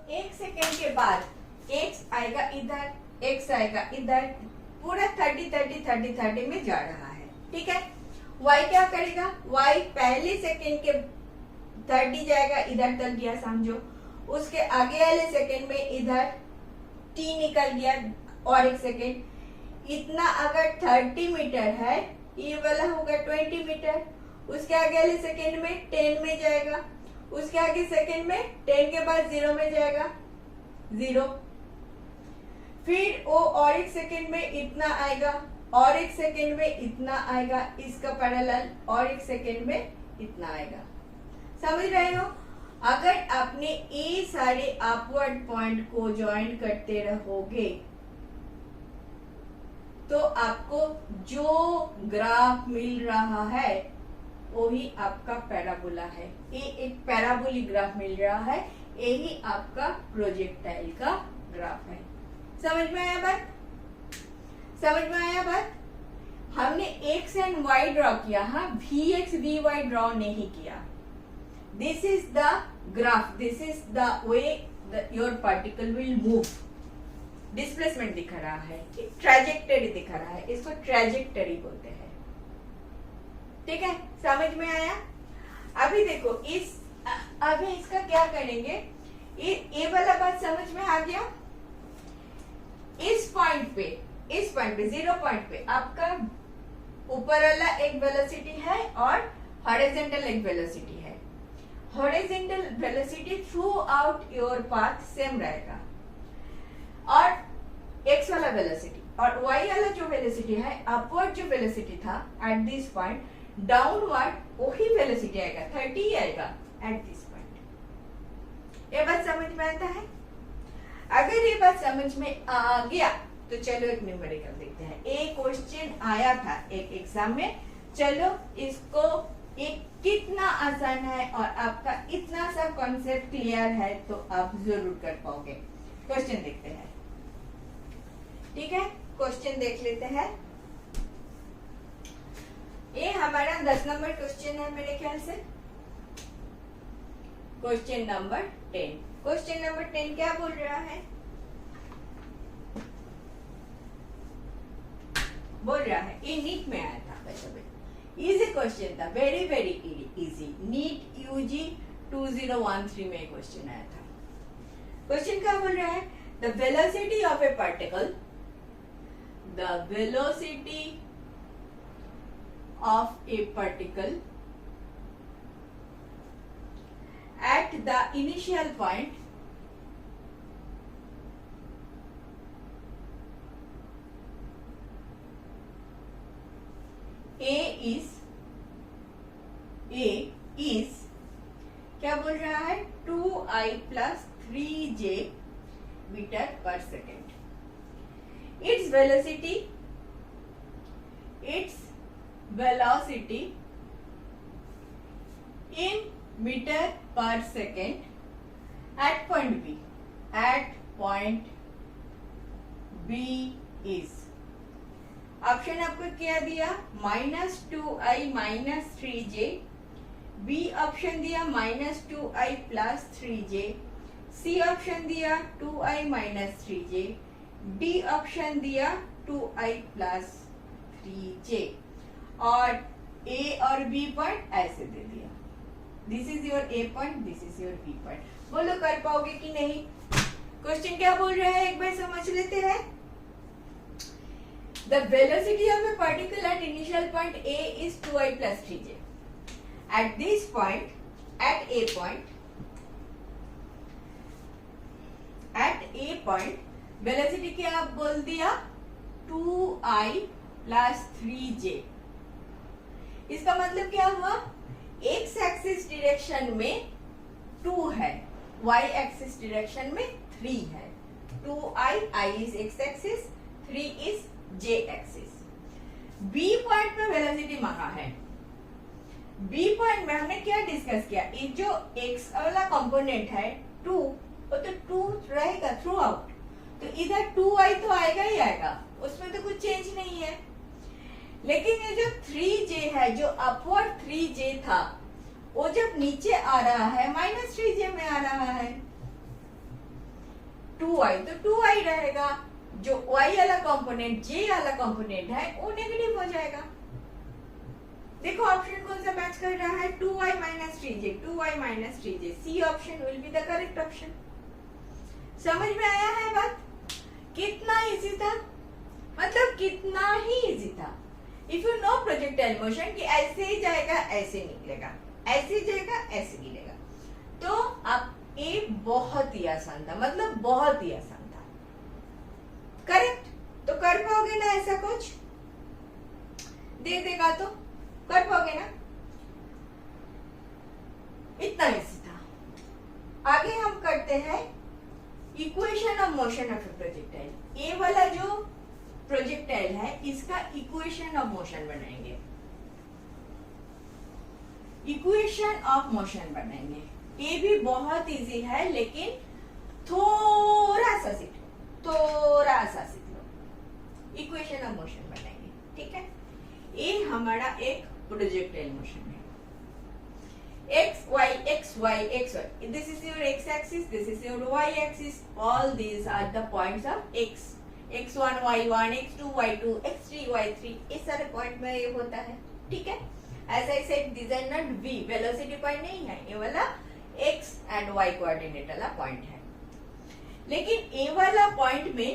एक सेकेंड के बाद x आएगा इधर, x आएगा इधर, पूरा 30 में जा रहा है, ठीक है। y क्या करेगा, y पहले सेकेंड के 30 जाएगा, इधर तक गया समझो, उसके आगे वाले सेकेंड में इधर t निकल गया और एक सेकेंड, इतना अगर 30 मीटर है, ये वाला होगा 20 मीटर, उसके आगे वाले सेकेंड में 10 में जाएगा, उसके आगे सेकेंड में 10 के बाद 0 में जाएगा 0, फिर वो और एक सेकेंड में इतना आएगा और एक सेकेंड में इतना आएगा, इसका पैरेलल और एक सेकेंड में इतना आएगा। समझ रहे हो? अगर आपने ये सारे अपवर्ड पॉइंट को ज्वाइन करते रहोगे तो आपको जो ग्राफ मिल रहा है वही आपका पैराबोला है। ये एक पैराबोलिक ग्राफ मिल रहा है, यही आपका प्रोजेक्टाइल का ग्राफ है। समझ में आया बात? समझ में आया बात? हमने एक्स एंड वाई ड्रॉ किया, हाँ, V X V Y draw नहीं किया। This is the graph, this is the way your particle will move. Displacement दिख रहा है, ट्रैजेक्टरी दिख रहा है, इसको ट्रैजेक्टरी बोलते हैं, ठीक है। समझ में आया? अभी देखो अभी इसका क्या करेंगे, ये वाला बात समझ में आ गया। इस पॉइंट पे 0 पॉइंट पे आपका ऊपर वाला एक वेलोसिटी है और हॉरिजॉन्टल एक वेलोसिटी है। Horizontal velocity through out your path same रहेगा और एक्स वाला वेलोसिटी और वाई वाला जो वेलोसिटी है, अपवर्ड जो वेलोसिटी था एट दिस पॉइंट, डाउनवर्ड वही वेलोसिटी आएगा, 30 आएगा एट दिस पॉइंट। ये बात समझ में आता है? अगर ये बात समझ में आ गया तो चलो एक न्यूमेरिकल देखते हैं। एक क्वेश्चन आया था एक एग्जाम में, चलो इसको एक कितना आसान है और आपका इतना सा कॉन्सेप्ट क्लियर है तो आप जरूर कर पाओगे। क्वेश्चन देखते हैं, ठीक है। क्वेश्चन देख लेते हैं। ये हमारा 10 नंबर क्वेश्चन है मेरे ख्याल से। Question number 10। क्वेश्चन नंबर 10 क्या बोल रहा है? बोल रहा है, ये नीट में आया था, इजी क्वेश्चन था, very very easy. NEET UG 2013 में क्वेश्चन आया था। क्वेश्चन क्या बोल रहा है? The velocity of a particle, the velocity of a particle at the initial point A is क्या बोल रहा है? 2I plus 3J मीटर पर second. its velocity in meter per second at point B. At point B is, option आपको क्या दिया? -2I minus 3J, B option दिया -2I plus 3J, C option दिया 2I minus 3J, D option दिया 2I plus 3J और ए और B point ऐसे दे दिया। This is your A point, this is your B point. बोलो कर पाओगे कि नहीं? क्वेश्चन क्या बोल रहा है एक बार समझ लेते हैं। The velocity of a particle at initial point A is 2I plus 3J। At this point, at A point velocity क्या बोल दिया? 2I plus 3J। इसका मतलब क्या हुआ? एक्स एक्सिस डायरेक्शन में 2 है, y एक्सिस डायरेक्शन में 3 है। 2I, I is x axis, 3 is j axis. B point में वेलोसिटी मांगा है। B पॉइंट में हमने क्या डिस्कस किया? ये जो x वाला कंपोनेंट है 2, वो तो 2 रहेगा थ्रू आउट, तो इधर 2I तो आएगा ही आएगा, उसमें तो कुछ चेंज नहीं है। लेकिन ये जो 3J है, जो अपवर्ड 3J था, वो जब नीचे आ रहा है -3J में आ रहा है। 2y, तो 2y रहेगा। जो y वाला कंपोनेंट, j वाला कंपोनेंट है वो नेगेटिव हो जाएगा। देखो ऑप्शन कौन सा मैच कर रहा है, 2y minus 3j, 2y minus 3j, C option will be the correct option. समझ में आया है बात? कितना इजी था, मतलब कितना ही इजी था। If you know projectile motion कि ऐसे ही जाएगा ऐसे निकलेगा, ऐसे जाएगा ऐसे गिरेगा, तो आप ये बहुत ही आसान था, मतलब बहुत ही आसान था। करेक्ट? तो कर पाओगे ना ऐसा कुछ? दे देगा तो कर पाओगे ना? इतना इजी था। आगे हम करते हैं equation of motion of A projectile. ये वाला जो प्रोजेक्टाइल है इसका इक्वेशन ऑफ मोशन बनाएंगे, इक्वेशन ऑफ मोशन बनाएंगे। ये भी बहुत इजी है, लेकिन थोड़ा सा सीख लो, थोड़ा सा सीख लो। इक्वेशन ऑफ मोशन बनाएंगे, ठीक है? ये हमारा एक प्रोजेक्टाइल मोशन है। x y x y x y, this is your x axis, this is your y axis, all these are the points of x, x1 y1 x2 y2 x3 y3, इस सारे point में ये होता है, ठीक है? As I said, these are not v, velocity point नहीं है, ये वाला x and y कोऑर्डिनेट वाला पॉइंट है। लेकिन ये वाला पॉइंट में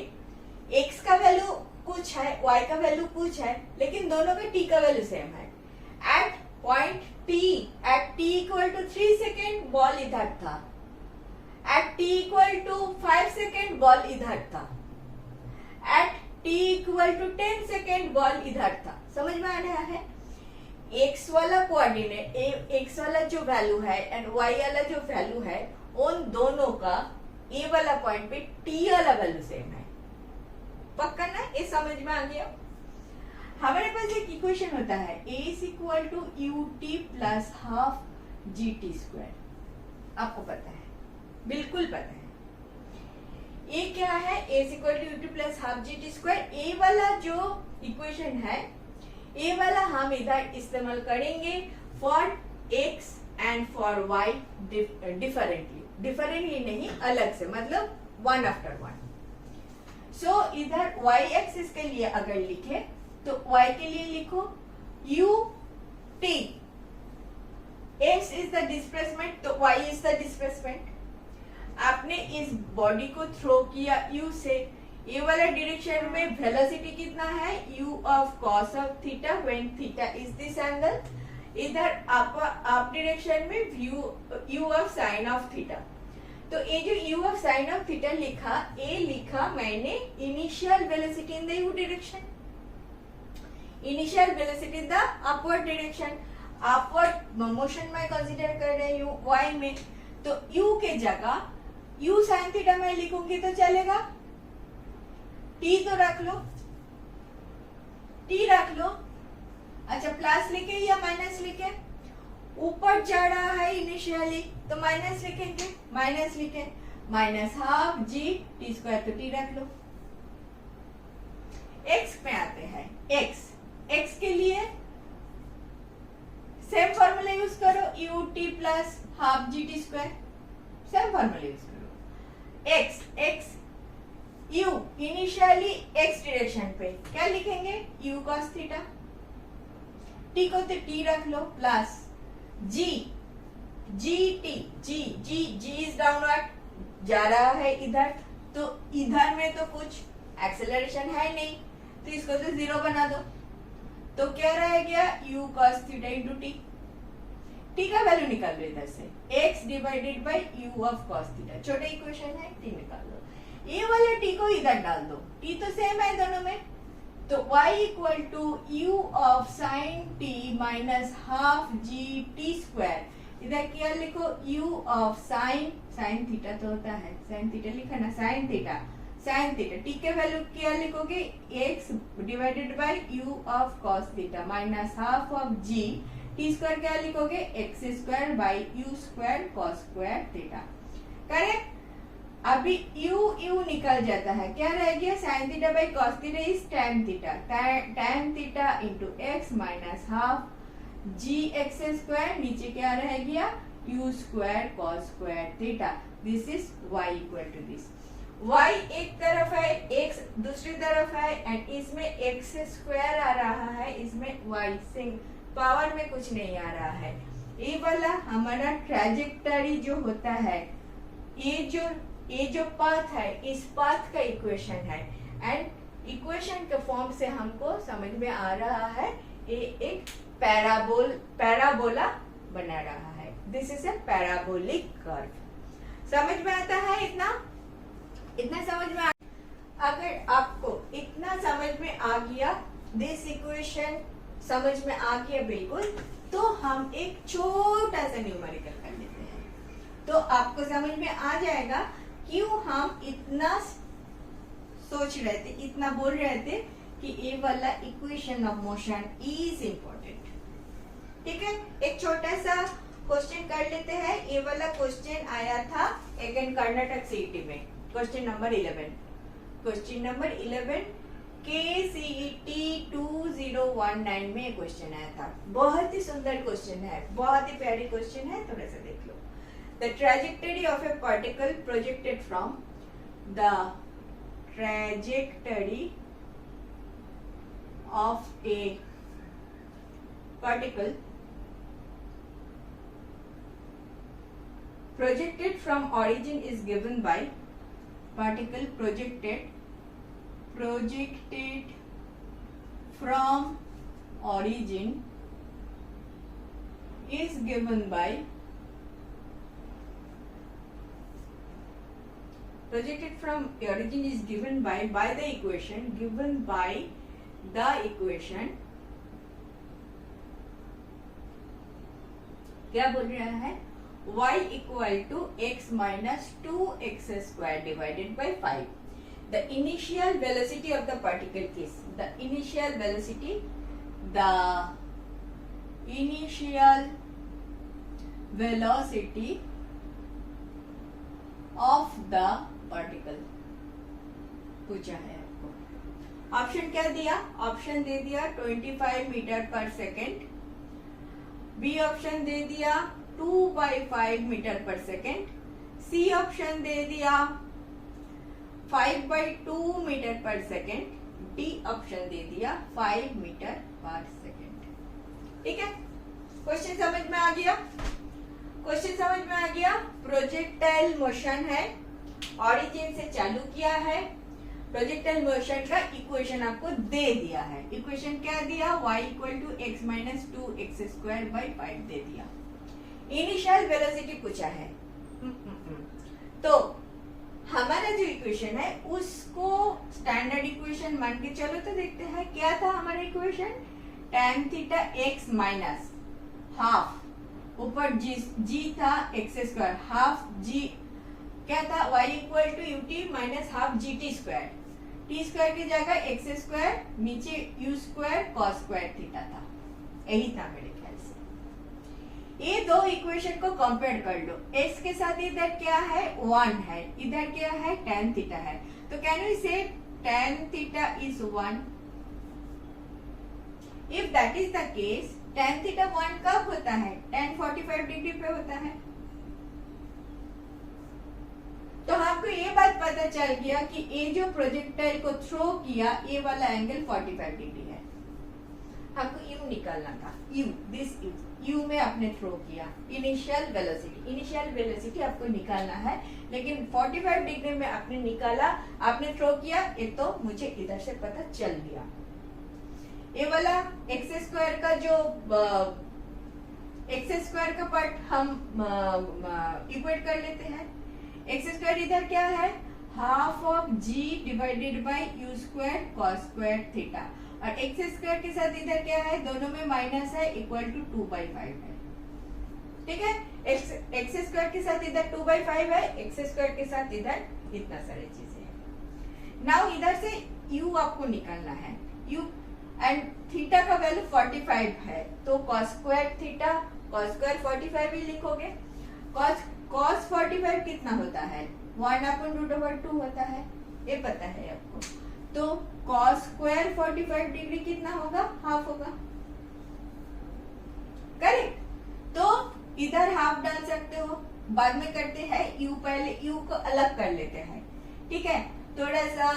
x का वैल्यू कुछ है, y का वैल्यू कुछ है, लेकिन दोनों का t का वैल्यू सेम है। At point t, at t equal to 3 second ball इधर था, at t equal to 5 second ball इधर था, at t equal to 10 second ball इधर था। समझ में आ रहा है? x वाला कोऑर्डिनेट, x वाला जो वैल्यू है एंड y वाला जो वैल्यू है, उन दोनों का a वाला पॉइंट पे t वाला वैल्यू सेम है। पक्का ना? ये समझ में आ गया? हमारे पास एक इक्वेशन होता है, a is equal to ut plus half gt square। आपको पता है, बिल्कुल पता है। ये क्या है? a is equal to ut plus half gt square। a वाला जो इक्वेशन है, a वाला हम इधर इस्तेमाल करेंगे for x and for y differently, differently नहीं, अलग से, मतलब वन आफ्टर वन। सो इधर y एक्सिस के लिए अगर लिखे तो y के लिए लिखो ut, x is the displacement, तो y इज द डिस्प्लेसमेंट। आपने इस बॉडी को थ्रो किया u से, ये वाला डायरेक्शन में वेलोसिटी कितना है? u of cos of theta when theta is this angle. इधर आप डायरेक्शन में u of sign of theta. तो ये जो u of sign of theta लिखा, ये लिखा मैंने initial velocity in the u direction, initial velocity in the upward direction. Upward motion में कंसीडर कर रहे हूँ y में, तो u के जगह u sin थीटा में लिखूंगी तो चलेगा? t तो रख लो, t रख लो। अच्छा, प्लस लिखे या माइनस लिखे? ऊपर जा रहा है इनिशियली, तो माइनस लिखेंगे, माइनस लिखे, minus half g t square, तो t रख लो। x में आते हैं, x के लिए सेम फॉर्मूला यूज करो, ut plus half G T square, same formula use करो। x u initially x direction पे क्या लिखेंगे? u cos थीटा, t को तो t रख लो, प्लस g इज डाउनवर्ड, जा रहा है इधर, तो इधर में तो कुछ एक्सेलरेशन है नहीं, तो इसको तो जीरो बना दो, तो क्या रह गया? u cos theta into t। t का वैल्यू निकाल लो इधर से, x divided by u of cos theta, छोटा इक्वेशन है, t निकाल लो। ये वाला t को इधर डाल दो, t तो सेम है दोनों में, तो y equal to u of sine t minus half G T square. इधर क्या लिखो? u ऑफ साइन थीटा तो होता है, साइन थीटा लिखा ना, साइन थीटा t के वैल्यू क्या लिखोगे? x divided by u of cos theta minus half of g t square क्या लिखोगे? x square by u square cos square theta. Correct? अभी u निकल जाता है, क्या रह गया? sin theta by cos theta is tan theta, tan theta into x minus half G X square, नीचे क्या रह गया? u square cos square theta. This is y equal to this. y एक तरफ है, x दूसरी तरफ है, एंड इसमें x स्क्वायर आ रहा है, इसमें y सिंग पावर में कुछ नहीं आ रहा है। ये वाला हमारा ट्रैजेक्टरी जो होता है, ये जो पाथ है, इस पाथ का इक्वेशन है, एंड इक्वेशन के फॉर्म से हमको समझ में आ रहा है ये एक पैराबोला बना रहा है। This is a parabolic curve. समझ में आता है? इतना समझ में अगर आपको इतना समझ में आ गया, दिस इक्वेशन समझ में आ गया बिल्कुल, तो हम एक छोटा सा न्यूमेरिकल कर लेते हैं, तो आपको समझ में आ जाएगा क्यों हम इतना सोच रहे थे, इतना बोल रहे थे कि ये वाला equation of motion is important. ठीक है, एक छोटा सा क्वेश्चन कर लेते हैं। ये वाला क्वेश्चन आया था अगेन कर्नाटक सीईटी में, क्वेश्चन नंबर 11 KCET 2019 में क्वेश्चन आया था। बहुत ही सुंदर क्वेश्चन है, बहुत ही प्यारी क्वेश्चन है, थोड़ा सा देख लो। The trajectory of a particle projected from the trajectory of a particle projected from origin is given by particle projected from origin is given by projected from origin is given by the equation क्या बोल रहा है? y equal to x minus 2x square divided by 5. The initial velocity of the particle is the initial velocity of the particle पूछा है आपको। Option क्या दिया? Option दे दिया 25 मीटर पर सेकेंड, बी ऑप्शन दे दिया 2/5 मीटर पर सेकेंड, सी ऑप्शन दे दिया 5/2 मीटर पर सेकेंड, डी ऑप्शन दे दिया 5 मीटर पर सेकेंड। ठीक है, क्वेश्चन समझ में आ गया? क्वेश्चन समझ में आ गया। प्रोजेक्टाइल मोशन है, ऑरिजिन से चालू किया है, प्रोजेक्टाइल मोशन का इक्वेशन आपको दे दिया है। इक्वेशन क्या दिया? y equal to x minus 2x square by 5 दे दिया। इनिशियल वेलोसिटी पूछा है। तो हमारा जो इक्वेशन है उसको स्टैंडर्ड इक्वेशन मान के चलो, तो देखते हैं क्या था हमारा equation. tan theta x minus half, ऊपर g था x स्क्वायर, हाफ g क्या था? y equal to ut minus half gt square, t square की जगह x स्क्वायर, नीचे u square cos square theta था। यही था मेरे ख्याल से। ये दो इक्वेशन को कंपेयर कर लो। x के साथ इधर क्या है? 1 है, इधर क्या है? tan थीटा है। तो कैन वी से tan theta is 1? If that is the case, tan theta 1 कब होता है? tan 45 डिग्री पे होता है। तो आपको ये बात पता चल गया कि ये जो प्रोजेक्टाइल को थ्रो किया, ये वाला एंगल 45 डिग्री है। आपको यू निकालना था, यू, दिस यू में आपने थ्रो किया। इनिशियल वेलोसिटी आपको निकालना है, लेकिन 45 डिग्री में आपने निकाला, आपने थ्रो किया, ये तो मुझे इधर से पता चल गया। ये वाला एक्स स्क्वायर का जो एक्स स्क्वायर का पार्ट हम इक्वेट कर लेते हैं। एक्स स्क्वायर इधर क्या है? Half of g divided by u square cos square theta, और एक्स स्क्वायर के साथ इधर क्या है? दोनों में माइनस है, इक्वल टू 2/5 है। ठीक है, एक्स स्क्वायर के साथ इधर 2/5 है, एक्स स्क्वायर के साथ इधर इतना सारी चीजें है। नाउ इधर से u आपको निकालना है, u एंड थीटा का वैल्यू 45 है, तो cos square theta, cos square 45 ही लिखोगे। cos 45 कितना होता है? 1/√2 होता है, ये पता है आपको। तो cos स्क्वायर 45 डिग्री कितना होगा? हाफ होगा। करेक्ट। तो इधर हाफ डाल सकते हो, बाद में करते हैं। u पहले u को अलग कर लेते हैं। ठीक है, थोड़ा सा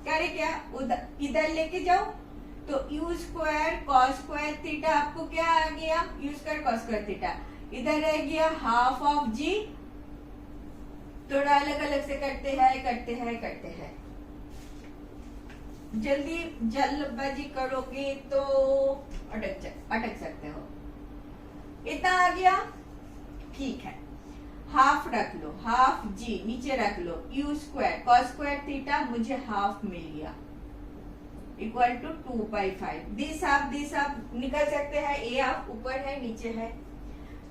करे क्या, उधर इधर लेके जाओ तो u square cos square theta आपको क्या आ गया, u square cos square theta, इधर रह गया हाफ ऑफ g। थोड़ा अलग अलग से करते हैं, जल्दी जल्दबाजी करोगे तो अटक सकते हो। इतना आ गया, ठीक है, हाफ रख लो, हाफ जी नीचे रख लो, u square cos square theta मुझे हाफ मिल गया इक्वल टू 2/5। दिस हाफ निकल सकते हैं, ए हाफ ऊपर है नीचे है,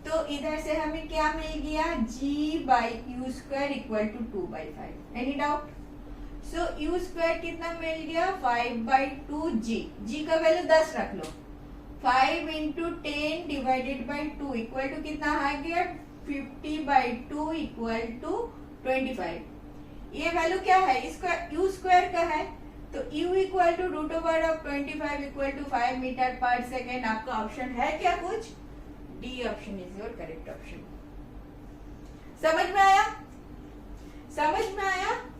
तो इधर से हमें क्या मिल गया, g by u square equal to 2/5। Any doubt? So u square कितना मिल गया, 5/2g, g का वैल्यू 10 रख लो, 5 into 10 divided by 2 equal to कितना आ गया, 50/2 इक्वल टू 25। ये वैल्यू क्या है, इसका u स्क्वायर का है, तो u equal to root over of 25 equal to 5 metre पर सेकेंड। आपका ऑप्शन है क्या कुछ, D option is your correct option. समझ में आया?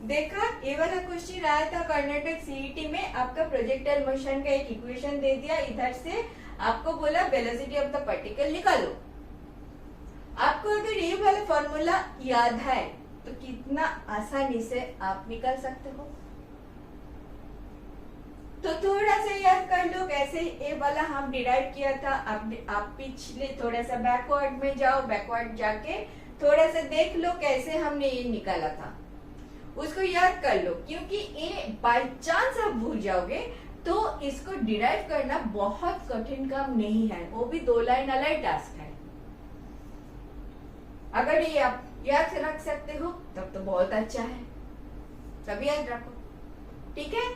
देखा, ये वाला क्वेश्चन आया था कर्नाटक सीईटी में, आपका प्रोजेक्टाइल मोशन का एक इक्वेशन दे दिया, इधर से आपको बोला वेलोसिटी ऑफ द पार्टिकल निकालो। आपको अगर ये वाला फॉर्मूला याद है तो कितना आसानी से आप निकाल सकते हो। तो थोड़ा सा याद कर लो कैसे ये वाला हम डिराइव किया था। आप पिछले थोड़ा सा बैकवर्ड में जाओ, बैकवर्ड जाके थोड़ा सा देख लो कैसे हमने ये निकाला था, उसको याद कर लो, क्योंकि ये बाय चांस आप भूल जाओगे तो इसको डिराइव करना बहुत कठिन काम नहीं है, वो भी 2 लाइन वाला टास्क है। अगर ये आप याद रख सकते हो तब तो बहुत अच्छा है, तब याद रखो, ठीक है।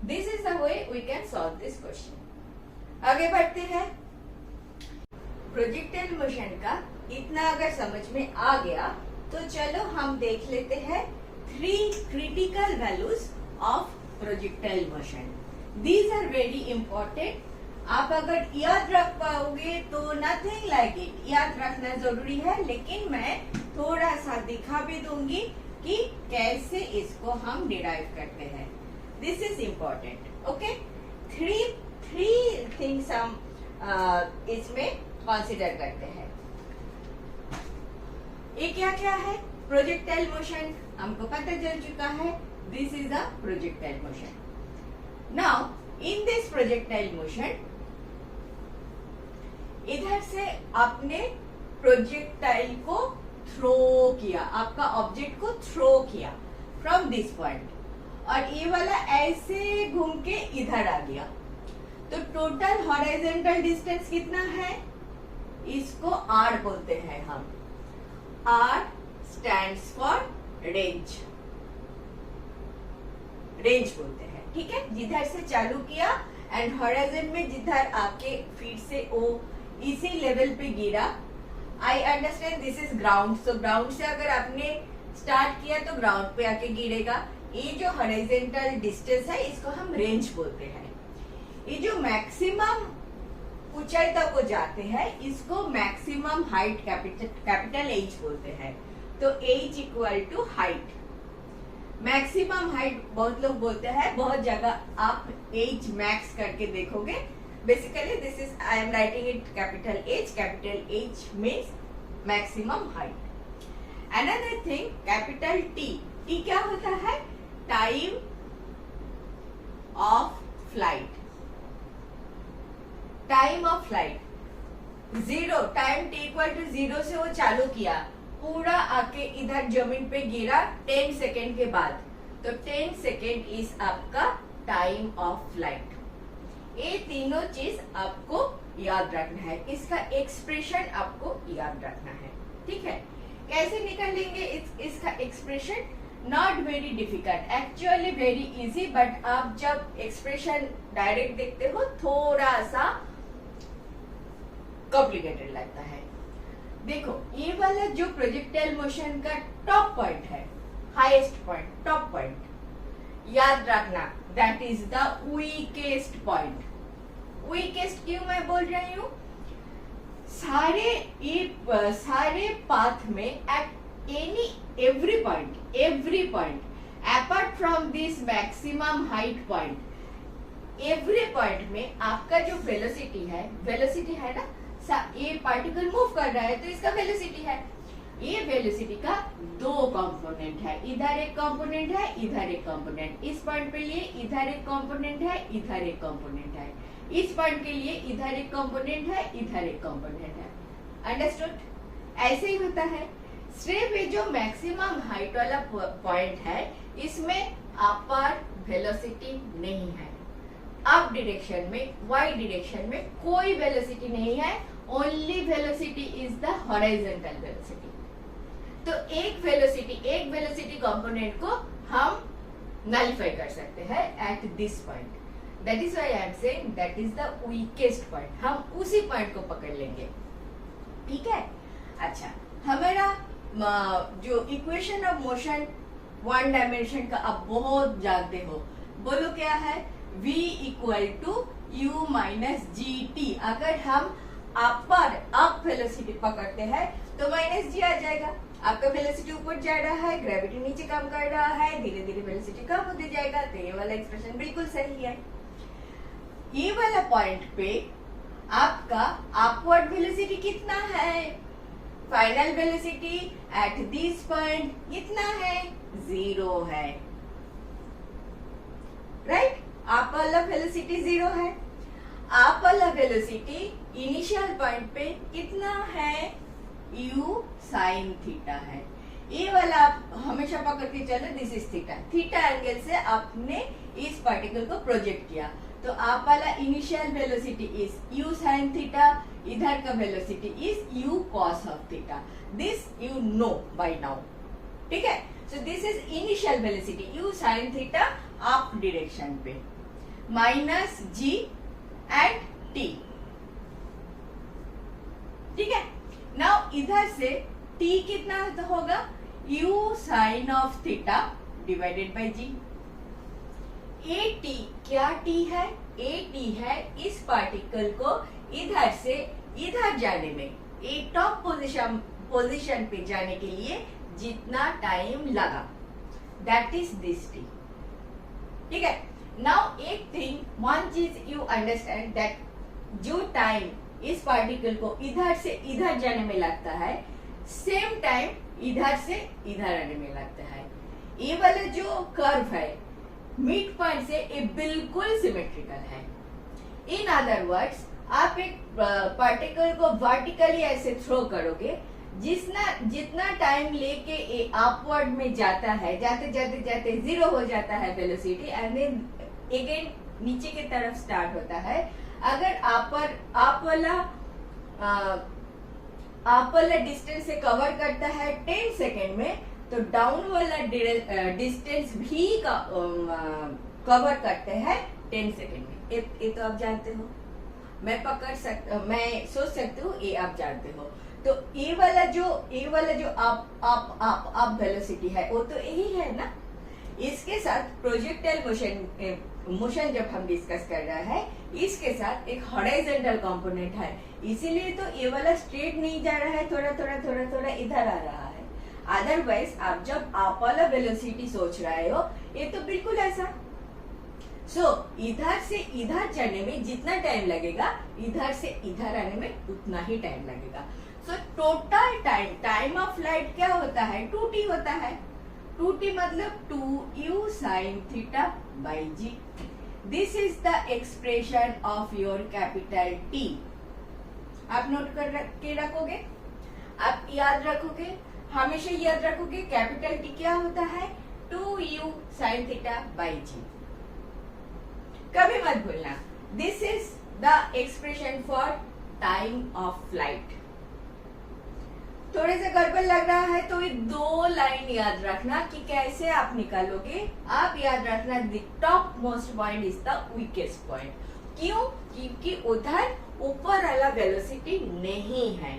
This is the way we can solve this question. आगे बढ़ते हैं। प्रोजेक्टाइल मोशन का इतना अगर समझ में आ गया तो चलो हम देख लेते हैं 3 critical values of projectile motion. These are very important. आप अगर याद रख पाओगे तो नथिंग लाइक इट, याद रखना जरूरी है, लेकिन मैं थोड़ा सा दिखा भी दूंगी कि कैसे इसको हम डिराइव करते हैं। This is important, okay. Three things हम इसमें कंसिडर करते हैं। ये क्या क्या है? प्रोजेक्टाइल मोशन हमको पता चल चुका है, this is a projectile motion. Now in this projectile motion, इधर से आपने प्रोजेक्टाइल को थ्रो किया, आपका ऑब्जेक्ट को थ्रो किया फ्रॉम दिस पॉइंट, और ये वाला ऐसे घूम के इधर आ गया, तो टोटल हॉरिजॉन्टल डिस्टेंस कितना है? इसको आर बोलते हैं हम। R stands for range, range बोलते हैं, ठीक है। जिधर से चालू किया एंड हॉरिजॉन में जिधर आपके फीट से वो इसी लेवल पे गिरा। I understand this is ground, so ground से अगर आपने स्टार्ट किया तो ग्राउंड पे आके गिरेगा। ये जो हॉरिजॉन्टल डिस्टेंस है इसको हम रेंज बोलते हैं। ये जो मैक्सिमम ऊंचाई तक को जाते हैं इसको मैक्सिमम हाइट कैपिटल एच बोलते हैं। तो H equal to height, maximum height बहुत लोग बोलते हैं, बहुत जगह आप एच मैक्स करके देखोगे। Basically this is, I am writing it capital H means maximum height. Another thing capital T क्या होता है? Time of flight, time of flight. 0 time T equal to 0 से वो चालू किया, पूरा आके इधर जमीन पे गिरा 10 सेकेंड के बाद, तो 10 सेकेंड इज आपका टाइम ऑफ फ्लाइट। ये तीनों चीज आपको याद रखना है, इसका एक्सप्रेशन आपको याद रखना है, ठीक है। कैसे निकालेंगे इसका expression? Not very difficult, actually very easy, but आप जब एक्सप्रेशन डायरेक्ट देखते हो थोड़ा सा कॉम्प्लिकेटेड लगता है। देखो ये वाला जो प्रोजेक्टाइल मोशन का टॉप पॉइंट है, हाईएस्ट पॉइंट, टॉप पॉइंट, याद रखना that is the weakest point. Weakest क्यों मैं बोल रही हूँ? सारे पाथ में at every point apart from this maximum height point, every point में आपका जो वेलोसिटी है ना, ये पार्टिकल मूव कर रहा है तो इसका वेलोसिटी है। ये वेलोसिटी का दो कंपोनेंट है, इधर एक कंपोनेंट है, इधर एक कंपोनेंट। इस पॉइंट पे लिए इधर एक कंपोनेंट है, इधर एक कंपोनेंट है। इस पॉइंट के लिए इधर एक कंपोनेंट है, इधर एक कंपोनेंट है। अंडरस्टूड? ऐसे ही होता है। सिर्फ ये जो मैक्सिमम हाइट वाला पॉइंट है इसमें अपर वेलोसिटी नहीं है। अप डायरेक्शन में, वाई डायरेक्शन में कोई वेलोसिटी नहीं है। Only velocity is the horizontal velocity. तो एक वेलोसिटी कंपोनेंट को हम नलिफाई कर सकते हैं eight this point. That is why I am saying that is the weakest point. हम उसी पॉइंट को पकड़ लेंगे, ठीक है। अच्छा, हमारा जो equation of motion one dimension का आप बहुत जानते हो, बोलो क्या है? v equal to u minus g t. अगर हम अप वेलोसिटी पकड़ते हैं तो माइनस जी आ जाएगा। आपका वेलोसिटी ऊपर जा रहा है, ग्रेविटी नीचे काम कर रहा है, धीरे धीरे वेलोसिटी कम होते जाएगा। तो ये वाला एक्सप्रेशन बिल्कुल सही है। ये वाला पॉइंट पे आपका अपवर्ड वेलोसिटी कितना है? Final velocity at this point कितना है? 0 है, राइट? आप वाला वेलोसिटी 0 है। आप वाला वेलोसिटी इनिशियल पॉइंट पे कितना है? u साइन थीटा है। ये वाला आप हमेशा पकड़ के चलो, this is theta. Theta angle से आपने इस पार्टिकल को प्रोजेक्ट किया, तो आप वाला initial velocity is u sine theta, इधर का velocity is u cos of theta. This you know by now, ठीक है। So this is initial velocity u sine theta up direction पे, माइनस g एंड t, ठीक है। Now इधर से t कितना होगा? u sine of theta divided by g। A T क्या t है? ए टी है इस पार्टिकल को इधर से इधर जाने में, एक टॉप पोजीशन पे जाने के लिए जितना टाइम लगा, दैट इज दिस t, ठीक है। नाउ एक थिंग, वन चीज यू अंडरस्टैंड दैट जो टाइम इस पार्टिकल को इधर से इधर जाने में लगता है, सेम टाइम इधर से इधर आने में लगता है। ये वाला जो कर्व है मिड पॉइंट से ये बिल्कुल सिमेट्रिकल है। इन अदर वर्ड्स, आप एक पार्टिकल को वर्टिकली ऐसे थ्रो करोगे, जितना टाइम लेके ये अपवर्ड में जाता है, जाते जाते जाते 0 हो जाता है वेलोसिटी, एंड देन अगेन नीचे की तरफ स्टार्ट होता है। अगर आप वाला डिस्टेंस से कवर करता है 10 सेकेंड में, तो डाउन वाला डिस्टेंस भी कवर करते हैं 10 सेकेंड में। ये तो आप जानते हो, मैं सोच सकती हूँ, ये आप जानते हो। तो ये वाला जो आप वेलोसिटी है वो तो यही है ना। इसके साथ प्रोजेक्टाइल मोशन जब हम डिस्कस कर रहा है, इसके साथ एक हॉरिजॉन्टल कंपोनेंट है, इसीलिए तो ये वाला स्ट्रेट नहीं जा रहा है, थोड़ा इधर आ रहा है। अदरवाइज आप जब आप वाला वेलोसिटी सोच रहे हो, ये तो बिल्कुल ऐसा। इधर से इधर जाने में जितना टाइम लगेगा, इधर से इधर आने में उतना ही टाइम लगेगा। टोटल टाइम ऑफ फ्लाइट क्या होता है? 2t होता है। 2t मतलब 2u sin theta by g। This is the expression of your capital T। आप नोट के रखोगे, आप याद रखोगे, हमेशा याद रखोगे कैपिटल T क्या होता है? 2u sin theta by g। कभी मत भूलना, this is the expression for time of flight. थोड़े से गड़बड़ लग रहा है तो ये 2 लाइन याद रखना कि कैसे आप निकालोगे। आप याद रखना, the top most point is the weakest point. क्यों? क्योंकि उधर ऊपर वाला वेलोसिटी नहीं है,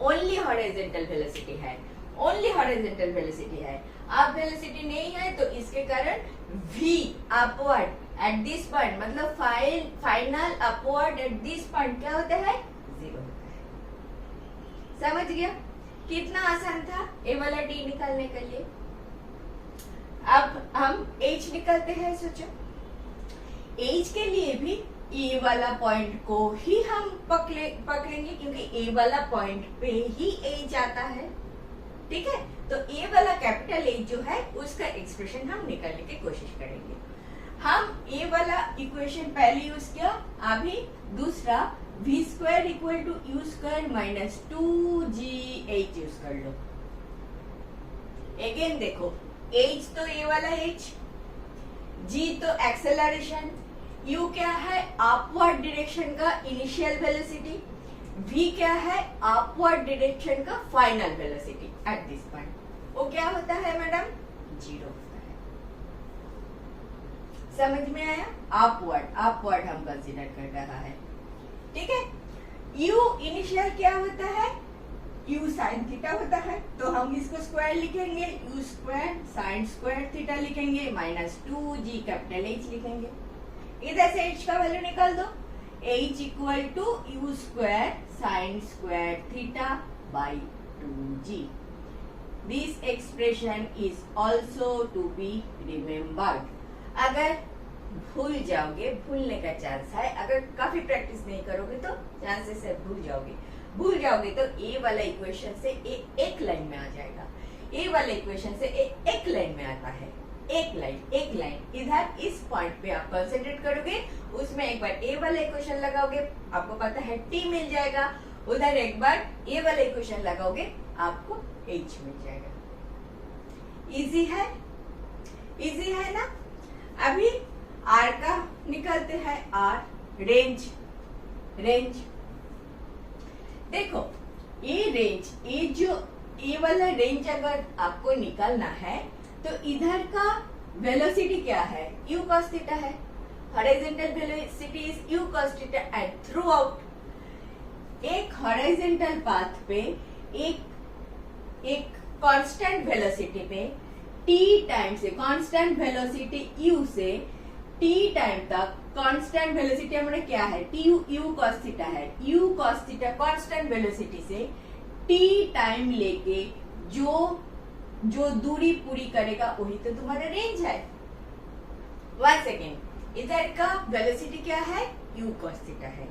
ओनली हॉरिजॉन्टल वेलोसिटी है, ओनली हॉरिजॉन्टल वेलोसिटी है। आप वेलोसिटी नहीं है तो इसके कारण v upward at this point, मतलब final upward at this point क्या होता है? 0 होता है। समझ गया? कितना आसान था ये वाला टी निकालने के लिए। अब हम एज निकालते हैं। सोचो एज के लिए भी ए वाला पॉइंट को ही हम पकड़ेंगे क्योंकि ए वाला पॉइंट पे ही एज आता है। ठीक है, तो ए वाला कैपिटल एज जो है उसका एक्सप्रेशन हम निकालने की कोशिश करेंगे। हम ए वाला इक्वेशन पहले यूज किया, अभी दूसरा v square equal to u square minus 2gh use कर लो। अगेन देखो एज तो ए वाला एज, g तो एक्सेलरेशन, u क्या है अपवर्ड डायरेक्शन का इनिशियल वेलोसिटी, v क्या है अपवर्ड डायरेक्शन का final velocity at this point. वो क्या होता है मैडम? 0 होता है। समझ में आया? अपवर्ड हम कंसीडर कर रहा है। ठीक है, u इनिशियल क्या होता है? u साइन थीटा होता है, तो हम इसको स्क्वायर लिखेंगे, u square sine square theta लिखेंगे माइनस 2g कैपिटल H लिखेंगे। इधर से h का वैल्यू निकाल दो, h equal to u square sine square theta by 2g। This expression is also to be remembered. अगर भूल जाओगे, भूलने का चांस है, अगर काफी प्रैक्टिस नहीं करोगे तो चांसेस है भूल जाओगे तो ए वाला इक्वेशन से एक लाइन में आ जाएगा, ए वाला इक्वेशन से एक लाइन में आता है, एक लाइन इधर इस पॉइंट पे आप कंसेंट्रेट करोगे, उसमें एक बार ए वाला इक्वेशन लगाओगे, आपको पता है टी मिल जाएगा, उधर एक बार ए वाला इक्वेशन लगाओगे, आपको एच मिल जाएगा। इजी है ना? अभी आर का निकालते हैं, आर रेंज। देखो ये वाला रेंज अगर आपको निकालना है तो इधर का वेलोसिटी क्या है? u cos थीटा है। Horizontal velocity is u cos theta and through out एक हॉरिजॉन्टल पाथ पे एक कांस्टेंट वेलोसिटी पे t टाइम से कांस्टेंट वेलोसिटी u से t टाइम तक कांस्टेंट वेलोसिटी हमारा क्या है? u cos थीटा है। u cos theta constant velocity से t टाइम लेके जो दूरी पूरी करेगा वही तो तुम्हारा रेंज है। 1 सेकेंड, इधर का वेलोसिटी क्या है? u cos थीटा है।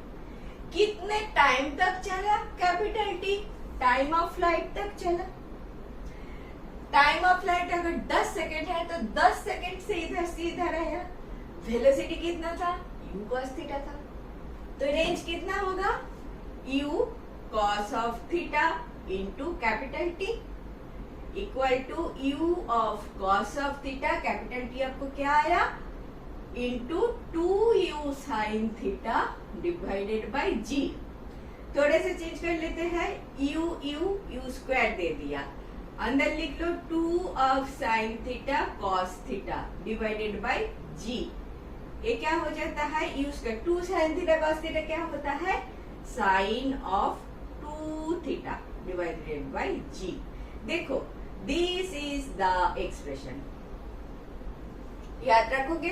कितने टाइम तक चला? Capital T time of flight तक चला। टाइम ऑफ फ्लाइट अगर 10 सेकेंड है तो 10 सेकेंड से इधर आया, वेलोसिटी कितना था? u cos थीटा था, तो रेंज कितना होगा? u cos of theta into capital T equal to u of cos of theta capital T आपको क्या आया? Into 2u sine theta divided by g। थोड़े से चेंज कर लेते हैं, u स्क्वायर दे दिया, अंदर लिख लो 2 of sine theta cos theta divided by g। ये क्या हो जाता है? u square 2 sine theta cos theta क्या होता है? Sine of 2 theta divided by g। देखो दिस इज द एक्सप्रेशन। याद रखोगे?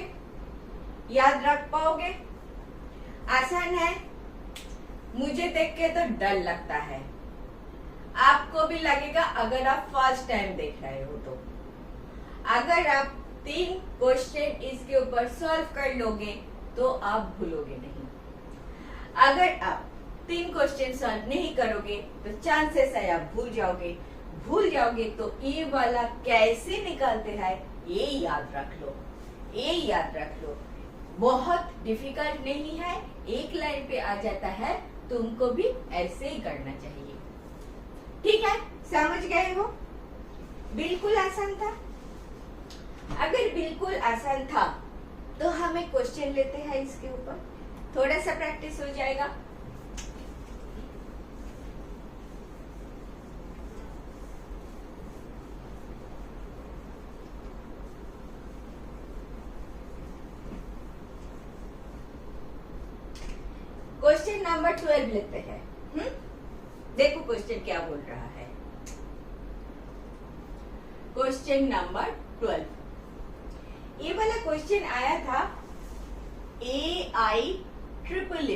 याद रख पाओगे? आसान है? मुझे देख के तो डर लगता है, आपको भी लगेगा अगर आप फर्स्ट टाइम देख रहे हो तो। अगर आप 3 क्वेश्चन इसके ऊपर सॉल्व कर लोगे तो आप भूलोगे नहीं। अगर आप 3 क्वेश्चन सॉल्व नहीं करोगे तो चांसेस है आप भूल जाओगे तो ये वाला कैसे निकालते हैं ये याद रख लो। बहुत डिफिकल्ट नहीं है, एक लाइन पे आ जाता है, तुमको भी ऐसे ही करना चाहिए। ठीक है, समझ गए हो? बिल्कुल आसान था। अगर बिल्कुल आसान था तो हम एक क्वेश्चन लेते हैं, इसके ऊपर थोड़ा सा प्रैक्टिस हो जाएगा। क्वेश्चन नंबर 12 लेते हैं। देखो क्वेश्चन क्या बोल रहा है। क्वेश्चन नंबर 12, ये वाला क्वेश्चन आया था AIEEE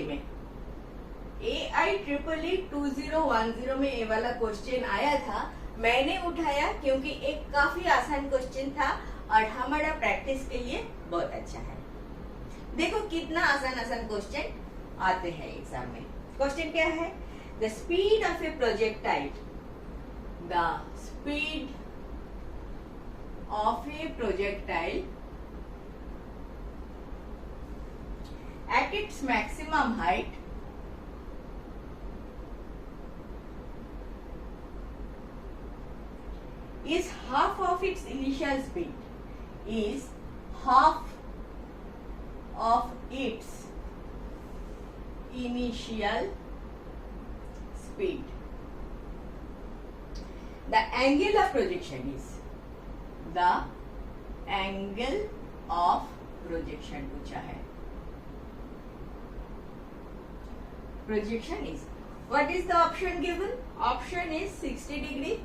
में। AIEEE 2010 में ये वाला क्वेश्चन आया था। मैंने उठाया क्योंकि एक काफी आसान क्वेश्चन था और हमारा प्रैक्टिस के लिए बहुत अच्छा है। देखो कितना आसान आसान क्वेश्चन आते हैं एग्जाम में। क्वेश्चन क्या है? The speed of A projectile, the speed of A projectile at its maximum height is half of its initial speed, is half of its initial speed. The angle of projection is, the angle of projection पूछा है। Projection is, what is the option given? Option is 60 degree,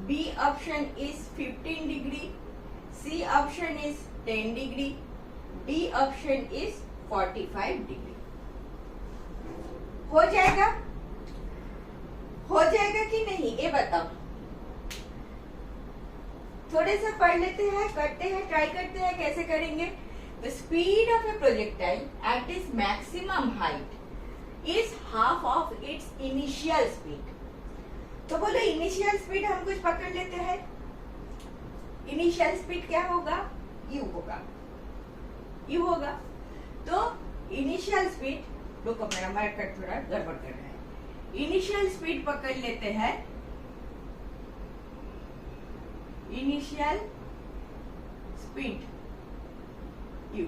B option is 15 degree, C option is 10 degree, D option is 45 degree. हो जाएगा? हो जाएगा कि नहीं ये बताओ। थोड़े से पढ़ लेते हैं, करते हैं, ट्राई करते हैं, कैसे करेंगे? The speed of a projectile at its maximum height is half of its initial speed. तो बोलो इनिशियल स्पीड हम कुछ पकड़ लेते हैं। इनिशियल स्पीड क्या होगा? u होगा, u होगा। तो इनिशियल स्पीड, रुको मेरा मार्कर थोड़ा गड़बड़ कर रहा है। इनिशियल स्पीड पकड़ लेते हैं, initial speed u,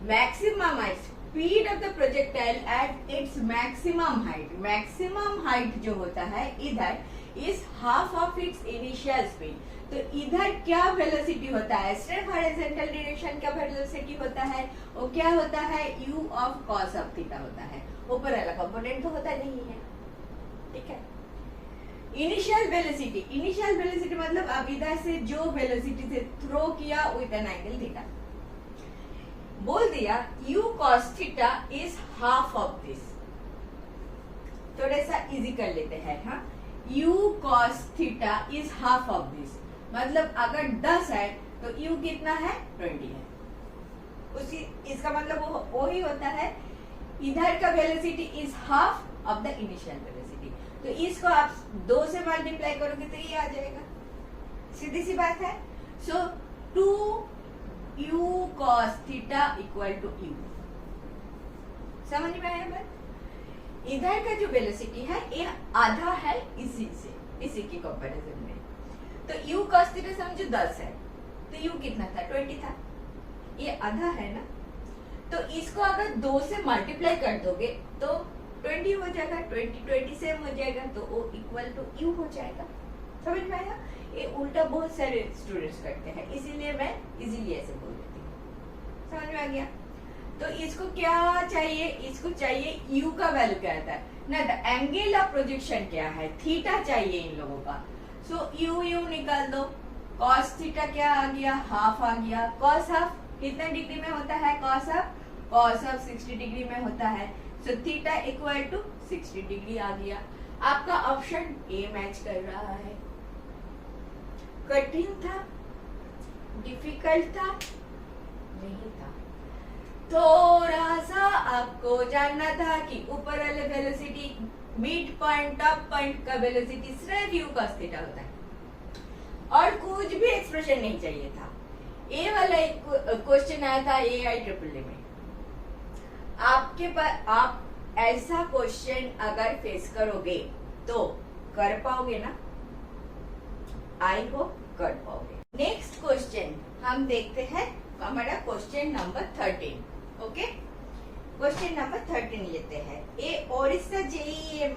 maximum height, speed of the projectile at its maximum height. Maximum height जो होता है इधर is half of its initial speed. तो इधर क्या वेलोसिटी होता है? सिर्फ हॉरिजॉन्टल डायरेक्शन का वेलोसिटी होता है, वो क्या होता है? u of cos of theta होता है। ऊपर वाला कंपोनेंट तो होता नहीं है, ठीक है। इनिशियल वेलोसिटी, इनिशियल वेलोसिटी मतलब अब इधर से जो वेलोसिटी से थ्रो किया विद एन एंगल थीटा, बोल दिया u cos theta is half of this. थोड़ा सा इजी कर लेते हैं, हाँ। u cos theta is half of this, मतलब अगर 10 है तो u कितना है? 20 है। उसी इसका मतलब वो ही होता है, इधर का velocity is half of the initial velocity. तो इसको आप 2 से मल्टीप्लाई करोगे तो ये आ जाएगा, सीधी सी बात है। So 2u cos theta equal to u। समझ में आया बात? इधर का जो वेलोसिटी है ये आधा है इसी से, इसी की कंपैरिजन में। तो u cos थीटा समझो 10 है, तो u कितना था? 20 था। ये आधा है ना, तो इसको अगर 2 से मल्टीप्लाई कर दोगे तो 20 हो जाएगा, 20 सेम हो जाएगा, तो वो इक्वल टू u हो जाएगा। समझ में आया? ये उल्टा बहुत सारे स्टूडेंट्स करते हैं, इसीलिए मैं इजीली ऐसे बोल देती हूँ। समझ में आ गया? तो इसको क्या चाहिए? इसको चाहिए u का वैल्यू क्या आता है ना, द एंगल ऑफ प्रोजेक्शन क्या है? थीटा चाहिए इन लोगों का। सो u निकाल दो, cos थीटा क्या आ गया? हाफ आ गया। cos हाफ कितने डिग्री में होता है? cos हाफ 60 डिग्री में होता है। So theta equal to 60 degree आ गया। आपका ऑप्शन ए मैच कर रहा है। कठिन था? डिफिकल्ट था? नहीं था। थोड़ा सा आपको जानना था कि ऊपर वाले velocity, mid point, top point का वेलोसिटी सिर्फ u cos थीटा होता है और कुछ भी एक्सप्रेशन नहीं चाहिए था। ए वाला एक क्वेश्चन आया था AIEEE में। आपके पास, आप ऐसा क्वेश्चन अगर फेस करोगे तो कर पाओगे ना? आई होप कर पाओगे। नेक्स्ट क्वेश्चन हम देखते हैं, हमारा question number 13। Okay, question number 13 लेते हैं। ये ओडिशा जेईई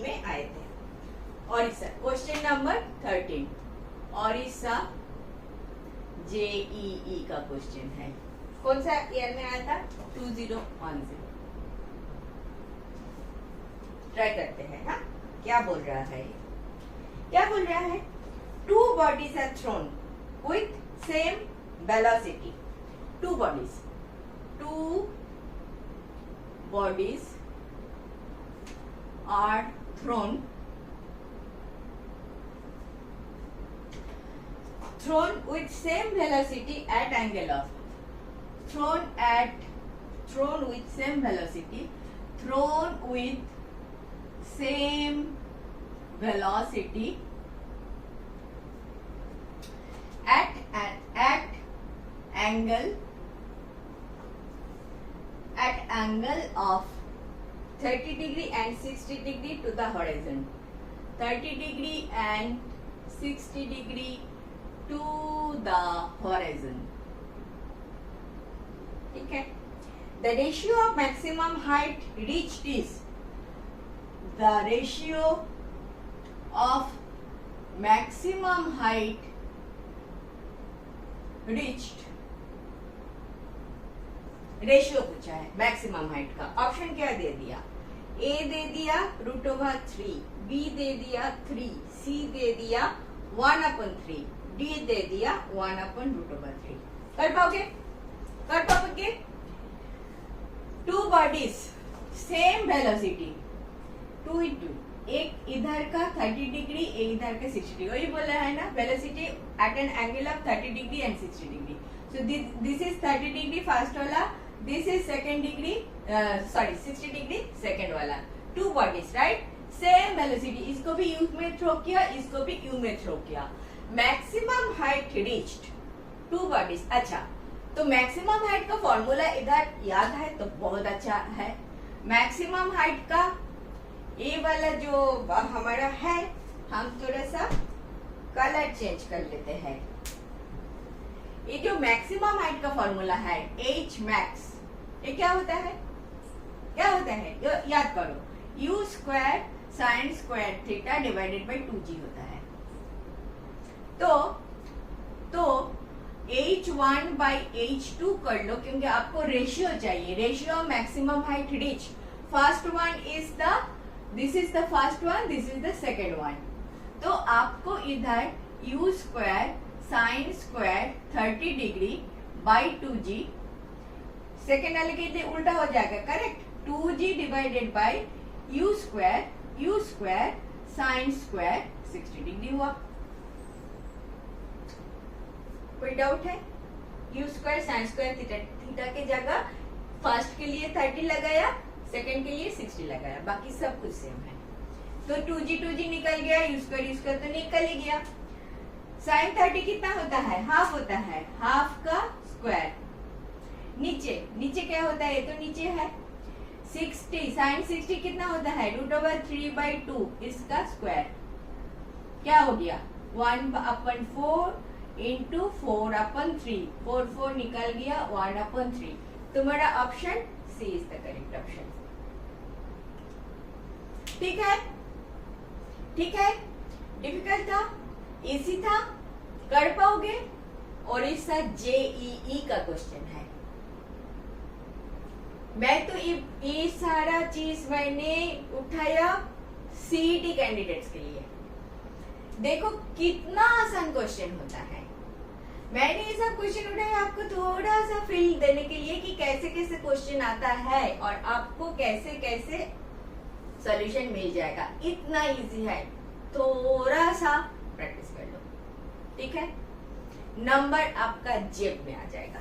में आए थे। Odisha, question number 13 Odisha JEE का क्वेश्चन है। कौन सा ईयर में आया था? 2010। ट्राई करते हैं। हाँ, क्या बोल रहा है? क्या बोल रहा है? Two bodies are thrown with same velocity. Two bodies are thrown thrown with same velocity at angle of, thrown with same velocity, thrown with same velocity at angle of 30 degree and 60 degree to the horizon, 30 degree and 60 degree to the horizon. ठीक है. The ratio of maximum height reached is, the ratio of maximum height reached, ratio पूछा है maximum height का. Option क्या दे दिया? ए दे दिया √3, B दे दिया 3, सी दे दिया 1/3, डी दे दिया 1/√3. कर पाओगे? कर पाओगे? Two bodies same velocity, 2 into, एक इधर का 30 डिग्री, एक इधर का 60 डिग्री. वही बोला है ना, velocity at an angle of 30 degree and 60 degree. So this is 30 degree first वाला, this is second degree, 60 degree second वाला. Two bodies right, same velocity. इसको भी यू में थ्रो किया, इसको भी यू में थ्रो किया. Maximum height reached, two bodies. अच्छा, तो मैक्सिमम हाइट का फॉर्मूला इधर याद है तो बहुत अच्छा है. मैक्सिमम हाइट का ये वाला जो हमारा है, हम थोड़ा सा कलर चेंज कर लेते हैं. ये जो मैक्सिमम हाइट का फॉर्मूला है H मैक्स, ये क्या होता है? क्या होता है? याद करो, u square sine square theta divided by 2g होता है. तो H1 बाई H2 कर लो, क्योंकि आपको रेशियो चाहिए. Ratio maximum height reach, first one is the, this is the first one, this is the second one. तो आपको इधर u square sine square 30 degree by 2g, second वाले के लिए उल्टा हो जाएगा, correct. 2g divided by u square sine square 60 degree हुआ. कोई डाउट है? u square sine square theta की जगह फर्स्ट के लिए 30 लगाया, सेकेंड के लिए 60 लगाया, बाकी सब कुछ सेम है. तो 2g निकल गया, u स्क्वायर तो निकल ही गया. साइन 30 कितना होता है? हाफ होता है, हाफ का स्क्वायर. नीचे क्या होता है? ये तो नीचे है. 60 साइन 60 कितना होता है? √3/2, इसका स्क्वायर. क्या हो गया? 1/4 इंटू 4/3, 4 निकल गया 1/3. तुम्हारा option C is the correct option. ठीक है, ठीक है. डिफिकल्ट था, इजी था, कर पाओगे. और इसका JEE का क्वेश्चन है. मैं तो ये सारा चीज मैंने उठाया CET कैंडिडेट्स के लिए. देखो कितना आसान क्वेश्चन होता है. मैंने ये सब क्वेश्चन उठाया आपको थोड़ा सा फील देने के लिए कि कैसे कैसे क्वेश्चन आता है और आपको कैसे कैसे सॉल्यूशन मिल जाएगा. इतना इजी है, थोड़ा सा प्रैक्टिस कर लो. ठीक है, नंबर आपका जेब में आ जाएगा.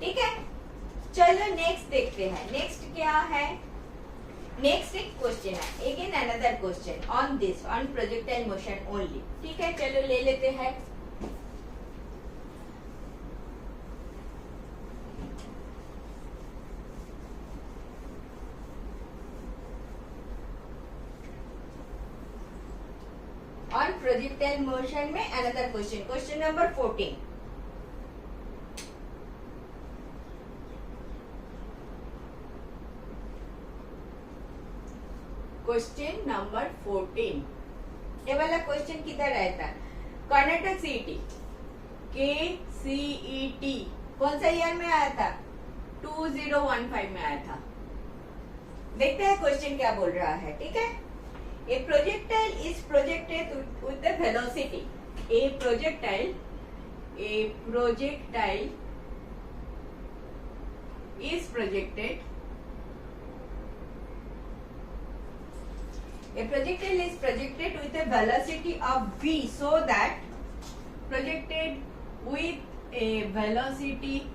ठीक है, चलो नेक्स्ट देखते हैं. नेक्स्ट क्या है? नेक्स्ट एक क्वेश्चन है, again another question on this, on projectile motion only. ठीक है, चलो ले लेते हैं. ऑन प्रोजेक्टाइल मोशन में another question, question number 14. Question number 14. ये वाला क्वेश्चन किधर आया था? कर्नाटक CET, KCET कौन सा ईयर में आया था? 2015 में आया था. देखते हैं क्वेश्चन क्या बोल रहा है. ठीक है, A projectile is projected with the velocity. A projectile is projected. A projectile is projected with a velocity of v, so that projected with a velocity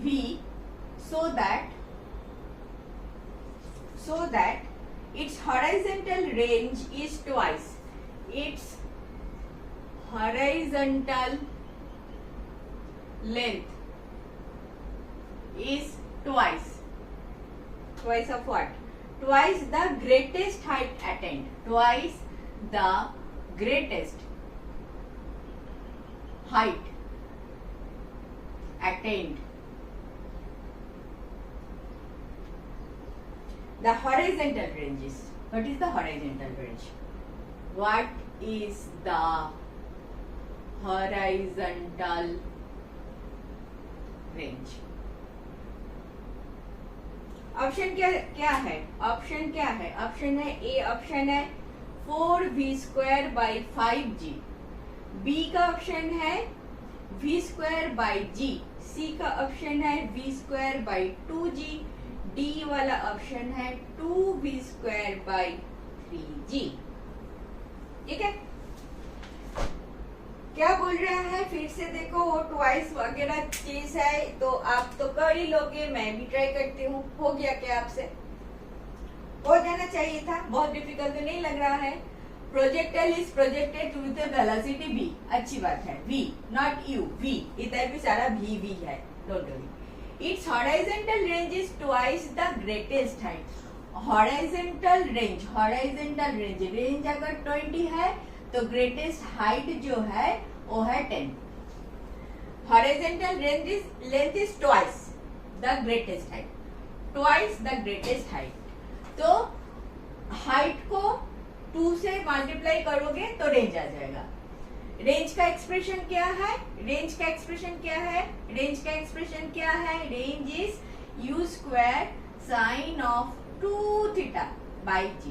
v, so that its horizontal range is twice. Its horizontal length is twice of what? Twice the greatest height attained. Twice the greatest height attained. The horizontal ranges. What is the horizontal range? What is the horizontal range? Option क्या है? Option क्या है? Option है ए, option है 4v² by 5g। B का option है v² by g। सी का option है v² by 2g। डी वाला ऑप्शन है 2v² by 3g। ठीक है, क्या बोल रहा है फिर से देखो, वो ट्वाइस वगैरह चीज है तो आप तो कर ही लोगे, मैं भी ट्राई करती हूँ। हो गया क्या आपसे? हो जाना चाहिए था, बहुत डिफिकल्ट तो नहीं लग रहा है। Projectile is projected with velocity v, अच्छी बात है, v नॉट u, v, इधर भी सारा v है, don't worry. It's horizontal range is twice the greatest height. Horizontal range, range अगर 20 है तो ग्रेटेस्ट हाइट जो है वो है 10। Horizontal length is twice the greatest height, twice the greatest height. तो हाइट को 2 से मल्टीप्लाई करोगे तो रेंज आ जाएगा। रेंज का एक्सप्रेशन क्या है? रेंज का एक्सप्रेशन क्या है? Range is u² sine of 2θ by g।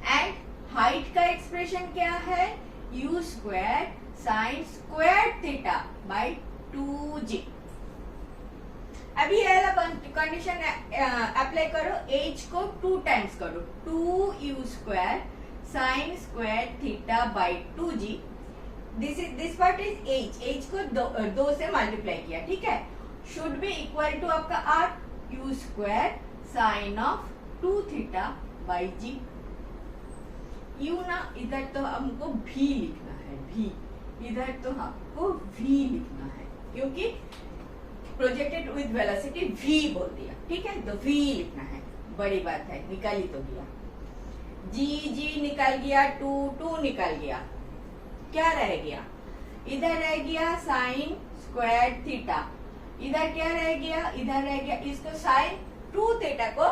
And height का एक्सप्रेशन क्या है? u² sign square θ by 2g। अभी ये वाला कंडीशन अप्लाई करो, एज को 2 टाइम्स करो, 2u² sine square θ by 2g। This part is H को 2 से मल्टीप्लाई किया, ठीक है, शुड बी इक्वल टू आपका r u² sine of 2θ by g। You ना इधर तो हमको भी लिखना है, भी इधर तो हमको भी लिखना है क्योंकि प्रोजेक्टेड विद वेलोसिटी v बोल दिया, ठीक है, तो v लिखना है, बड़ी बात है, निकाल ही तो गया। g निकल गया, 2 निकल गया, क्या रह गया? इधर रह गया साइन स्क्वायर θ, इधर क्या रह गया? इधर रह गया, इसको साइन 2θ को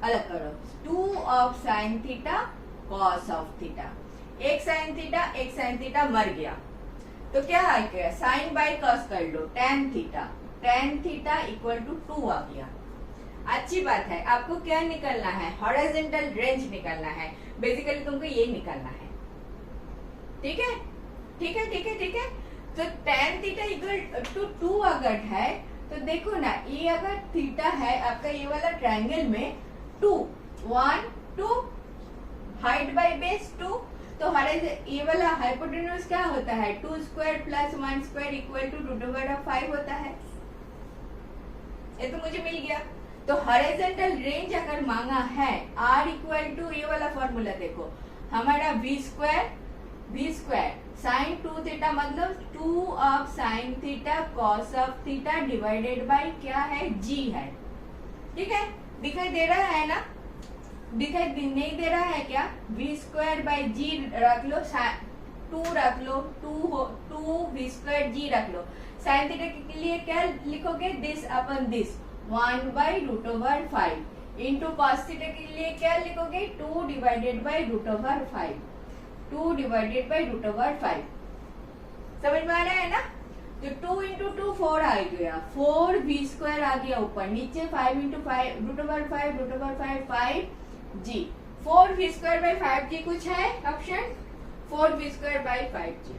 अलग करो, 2 ऑफ साइन θ कॉस ऑफ θ। एक साइन θ मर गया तो क्या आ गया? साइन बाय कॉस कर लो, tan θ इक्वल टू 2 आ गया। अच्छी बात है, आपको क्या निकलना है? हॉरिजॉन्टल रेंज निकलना है, बेसिकली तुमको ये निकलना है, ठीक है। तो tan θ इक्वल टू 2 अगर है तो देखो ना, ये अगर थीटा है आपका, ये वाला ट्रायंगल में 2 1 2 हाइट बाय बेस 2, तो हमारे ये वाला हाइपोटेन्यूज क्या होता है? 2² प्लस 1² इक्वल टू √5 होता है। ये तो मुझे मिल गया। तो हॉरिजॉन्टल रेंज अगर मांगा है, r इक्वल टू ये वाला फॉर्मूला देखो, हमारा v² साइन 2θ मतलब 2 of sine θ cos of θ divided by क्या है? g है, ठीक है। दिखाई दे रहा है ना? दिखाई नहीं दे रहा है क्या? v² by g रख लो, 2 रख लो, 2v² g रख लो। साइन θ के लिए क्या लिखोगे? This upon this 1 by √5 into cos θ के लिए क्या लिखोगे? 2 डिवाइडेड बाय √5, 2 डिवाइडेड बाय √5। समझ में आ रहा है ना? तो 2 इंटू 2 4 आ गया, 4v² आ गया ऊपर, नीचे 5 into 5 √5 5g। 4v² by 5g कुछ है option? 4v² by 5g।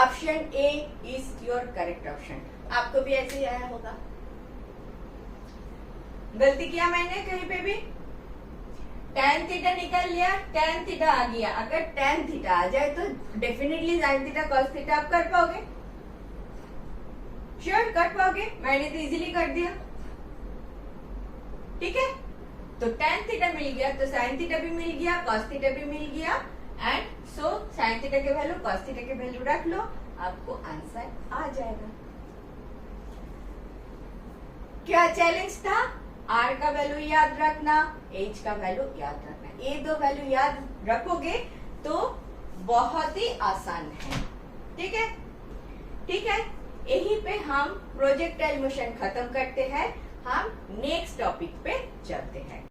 Option A is your correct option. आपको भी ऐसे ही आया होगा। गलती किया मैंने कहीं पे भी? tan थीटा निकल लिया, tan थीटा आ गया। अगर tan थीटा आ जाए तो definitely sin theta cos theta आप कर पाओगे, श्योर कर पाओगे। मैंने तो इजीली कर दिया, ठीक है। तो tan थीटा मिल गया तो sin थीटा भी मिल गया, cos थीटा भी मिल गया, एंड सो sin थीटा के वैल्यू cos थीटा के वैल्यू रख लो, आपको आंसर आ जाएगा। क्या चैलेंज था? R का वैल्यू याद रखना, H का वैल्यू याद रखना। ये दो वैल्यू याद रखोगे तो बहुत ही आसान है, ठीक है। ठीक है, यहीं पे हम प्रोजेक्टाइल मोशन खत्म करते हैं। हम नेक्स्ट टॉपिक पे चलते हैं।